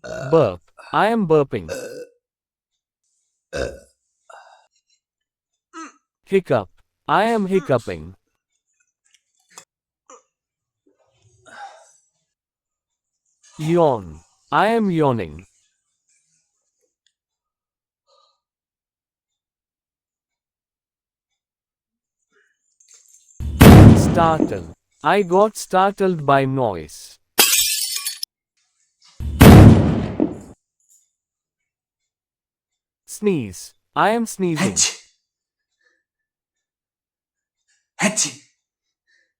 Burp. I am burping. Hiccup. I am hiccuping. Yawn. I am yawning. Startle. I got startled by noise. Sneeze. I am sneezing. Hatch. Hatch.